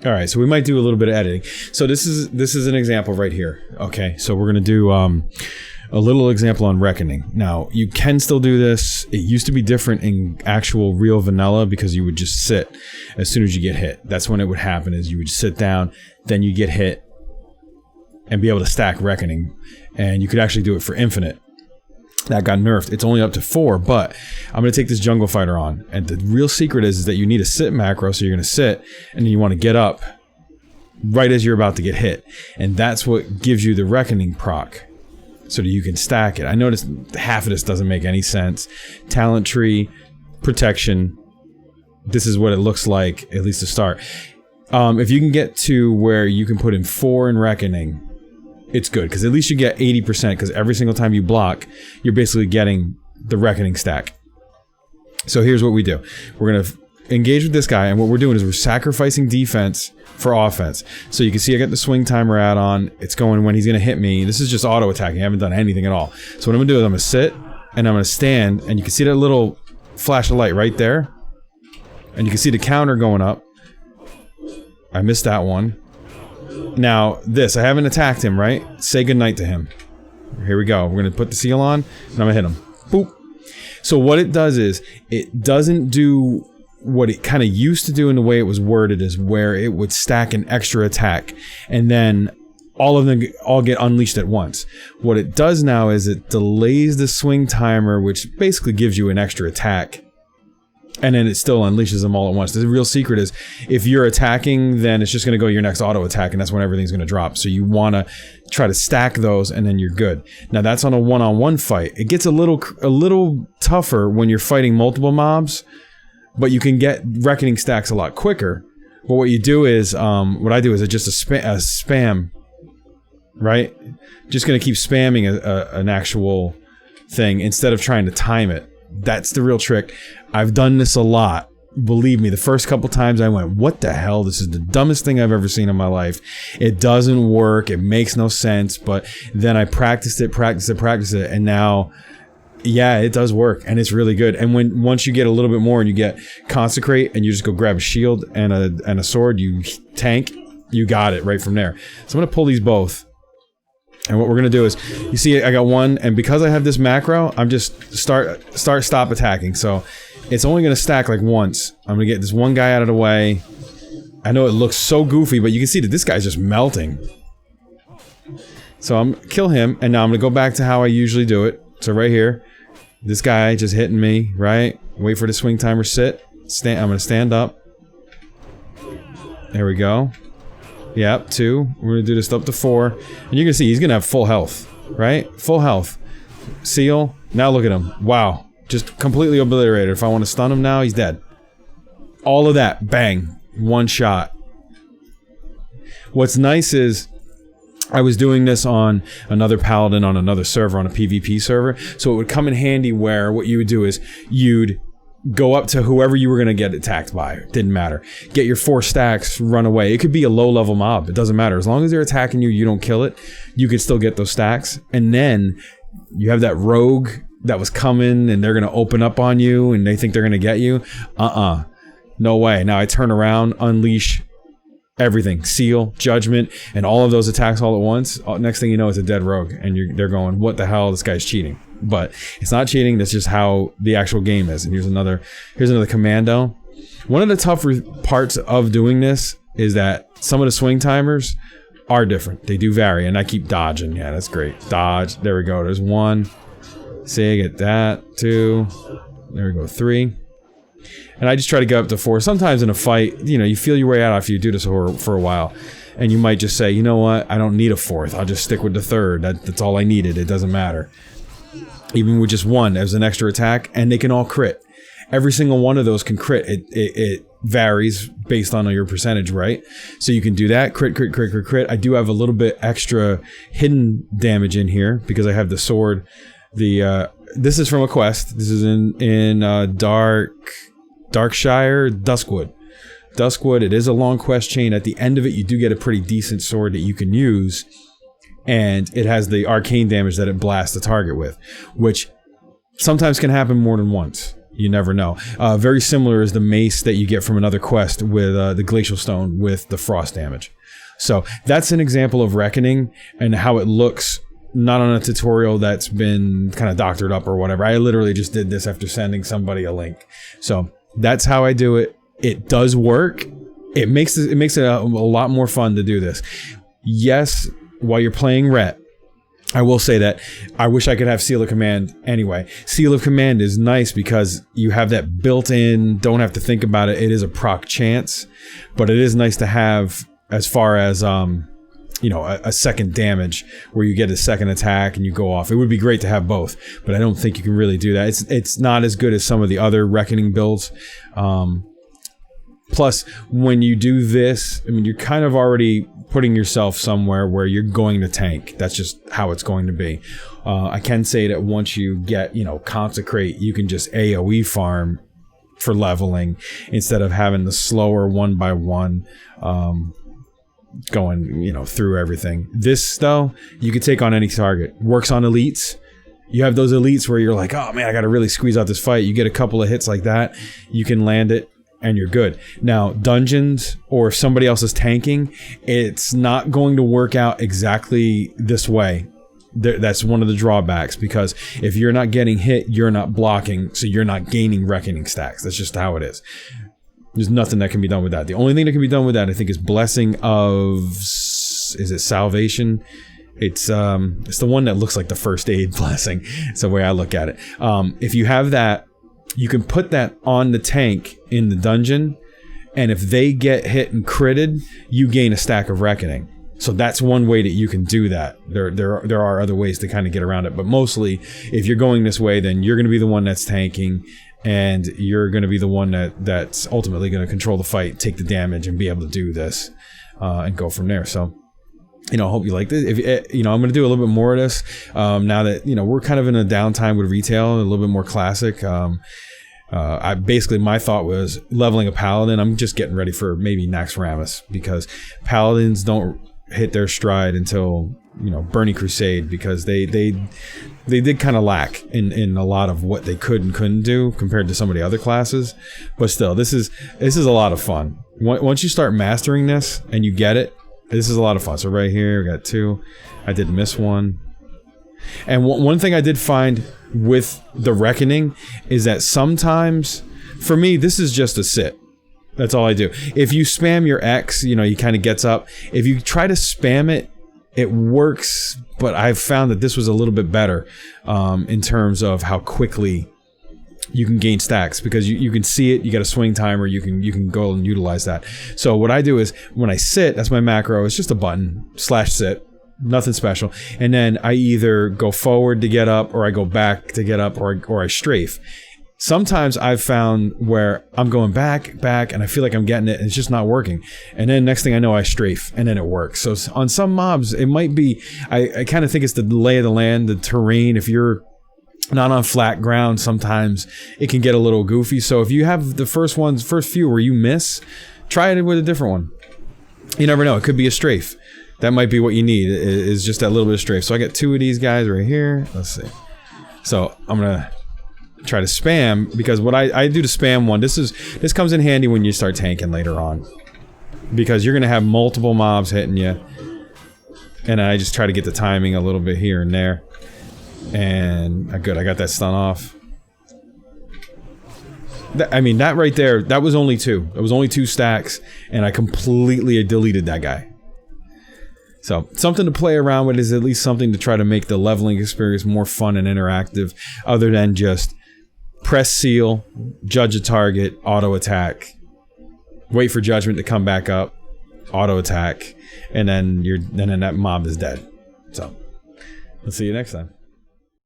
All right, so we might do a little bit of editing. So this is an example right here. Okay, so we're gonna do a little example on Reckoning. Now you can still do this. It used to be different in actual real vanilla because you would just sit as soon as you get hit. That's when it would happen. Is you would sit down, then you get hit, and be able to stack Reckoning, and you could actually do it for infinite. That got nerfed. It's only up to 4, but I'm going to take this Jungle Fighter on. And the real secret is that you need a sit macro, so you're going to sit, and then you want to get up right as you're about to get hit. And that's what gives you the Reckoning proc, so that you can stack it. I noticed half of this doesn't make any sense. Talent tree, protection. This is what it looks like, at least to start. If you can get to where you can put in 4 in Reckoning, it's good, because at least you get 80%, because every single time you block, you're basically getting the Reckoning stack. So here's what we do. We're going to engage with this guy, and what we're doing is we're sacrificing defense for offense. So you can see I got the swing timer add-on. It's going when he's going to hit me. This is just auto-attacking. I haven't done anything at all. So what I'm going to do is I'm going to sit, and I'm going to stand, and you can see that little flash of light right there. And you can see the counter going up. I missed that one. Now, this, I haven't attacked him, right? Say goodnight to him. Here we go. We're going to put the seal on, and I'm going to hit him. Boop. So what it does is, it doesn't do what it kind of used to do in the way it was worded, is where it would stack an extra attack, and then all of them all get unleashed at once. What it does now is it delays the swing timer, which basically gives you an extra attack, and then it still unleashes them all at once. The real secret is, if you're attacking, then it's just going to go your next auto attack, and that's when everything's going to drop. So you want to try to stack those, and then you're good. Now that's on a one-on-one fight. It gets a little tougher when you're fighting multiple mobs, but you can get Reckoning stacks a lot quicker. But what you do is, what I do is just a spam, right? Just going to keep spamming an actual thing instead of trying to time it. That's the real trick. I've done this a lot. Believe me, the first couple times I went, what the hell? This is the dumbest thing I've ever seen in my life. It doesn't work. It makes no sense. But then I practiced it, and now, yeah, it does work, and it's really good. And once you get a little bit more and you get Consecrate, and you just go grab a shield and a sword, you tank, you got it right from there. So I'm going to pull these both. And what we're going to do is, you see I got one, and because I have this macro, I'm just stop attacking. So it's only going to stack like once. I'm going to get this one guy out of the way. I know it looks so goofy, but you can see that this guy's just melting. So I'm kill him, and now I'm going to go back to how I usually do it. So right here, this guy just hitting me, right? Wait for the swing timer, sit. I'm going to stand up. There we go. Yep, 2. We're going to do this up to 4. And you can see he's going to have full health, right? Full health. Seal. Now look at him. Wow. Just completely obliterated. If I want to stun him now, he's dead. All of that. Bang. One shot. What's nice is, I was doing this on another Paladin on another server, on a PvP server. So it would come in handy where what you would do is, you'd go up to whoever you were going to get attacked by. Didn't matter. Get your 4 stacks, run away. It could be a low-level mob. It doesn't matter. As long as they're attacking you, you don't kill it, you could still get those stacks. And then you have that rogue that was coming, and they're going to open up on you, and they think they're going to get you. No way. Now I turn around, unleash everything. Seal, Judgment, and all of those attacks all at once. Next thing you know, it's a dead rogue, and they're going, what the hell? This guy's cheating. But it's not cheating. That's just how the actual game is. And here's another commando. One of the tougher parts of doing this is that some of the swing timers are different. They do vary, and I keep dodging. Yeah, that's great. Dodge. There we go. There's 1. See, I get that. 2. There we go. 3. And I just try to get up to 4. Sometimes in a fight, you feel your way out after you do this for a while. And you might just say, you know what? I don't need a 4th. I'll just stick with the 3rd. That's all I needed. It doesn't matter. Even with just 1 as an extra attack, and they can all crit. Every single one of those can crit. It varies based on your percentage, right? So you can do that. Crit. I do have a little bit extra hidden damage in here because I have the sword. This is from a quest. This is in Darkshire, Duskwood. Duskwood, it is a long quest chain. At the end of it, you do get a pretty decent sword that you can use. And it has the arcane damage that it blasts the target with, which sometimes can happen more than once. You never know. Very similar is the mace that you get from another quest with the Glacial Stone with the frost damage. So that's an example of Reckoning and how it looks, not on a tutorial that's been kind of doctored up or whatever. I literally just did this after sending somebody a link. So that's how I do it. It does work. It makes it a lot more fun to do this. Yes, while you're playing Rhett, I will say that I wish I could have Seal of Command anyway. Seal of Command is nice because you have that built-in, don't have to think about it. It is a proc chance, but it is nice to have as far as, you know, a second damage where you get a second attack and you go off. It would be great to have both, but I don't think you can really do that. It's not as good as some of the other Reckoning builds. Plus, when you do this, I mean, you're kind of already putting yourself somewhere where you're going to tank. That's just how it's going to be. I can say that once you get, you know, Consecrate, you can just AoE farm for leveling instead of having the slower one by one going, you know, through everything. This, though, you can take on any target. Works on elites. You have those elites where you're like, oh man, I got to really squeeze out this fight. You get a couple of hits like that, you can land it, and you're good. Now, dungeons, or if somebody else is tanking, it's not going to work out exactly this way. That's one of the drawbacks, because if you're not getting hit, you're not blocking, so you're not gaining Reckoning stacks. That's just how it is. There's nothing that can be done with that. The only thing that can be done with that, I think, is Blessing of... Is it Salvation? It's the one that looks like the first aid blessing. It's the way I look at it. If you have that, you can put that on the tank in the dungeon, and if they get hit and critted, you gain a stack of Reckoning. So that's one way that you can do that. There are other ways to kind of get around it, but mostly, if you're going this way, then you're going to be the one that's tanking, and you're going to be the one that's ultimately going to control the fight, take the damage, and be able to do this, and go from there. So, you know, I hope you like this. If you know, I'm going to do a little bit more of this now that, you know, we're kind of in a downtime with retail, a little bit more classic. I basically, my thought was leveling a Paladin. I'm just getting ready for maybe Naxxramas, because Paladins don't hit their stride until, you know, Burning Crusade, because they did kind of lack in a lot of what they could and couldn't do compared to some of the other classes. But still, this is a lot of fun. Once you start mastering this and you get it, this is a lot of fun. So right here, we got 2. I did miss one. And one thing I did find with the Reckoning is that sometimes, for me, this is just a sit. That's all I do. If you spam your X, you know, he kind of gets up. If you try to spam it, it works, but I've found that this was a little bit better in terms of how quickly you can gain stacks, because you can see it, you got a swing timer, you can go and utilize that. So what I do is, when I sit, that's my macro, it's just a button, /sit, nothing special. And then I either go forward to get up, or I go back to get up, or I strafe. Sometimes I've found where I'm going back, and I feel like I'm getting it, and it's just not working. And then next thing I know, I strafe, and then it works. So on some mobs, it might be, I kind of think it's the lay of the land, the terrain. If you're not on flat ground, sometimes it can get a little goofy. So if you have the first few where you miss, try it with a different one. You never know. It could be a strafe. That might be what you need, is just that little bit of strafe. So I got 2 of these guys right here. Let's see. So I'm going to try to spam, because what I do to spam one, this comes in handy when you start tanking later on, because you're going to have multiple mobs hitting you. And I just try to get the timing a little bit here and there. And good, I got that stun off. I mean, that right there, that was only 2. It was only 2 stacks, and I completely deleted that guy. So, something to play around with, is at least something to try to make the leveling experience more fun and interactive, other than just press seal, judge a target, auto attack, wait for judgment to come back up, auto attack, and then that mob is dead. So, let's see you next time.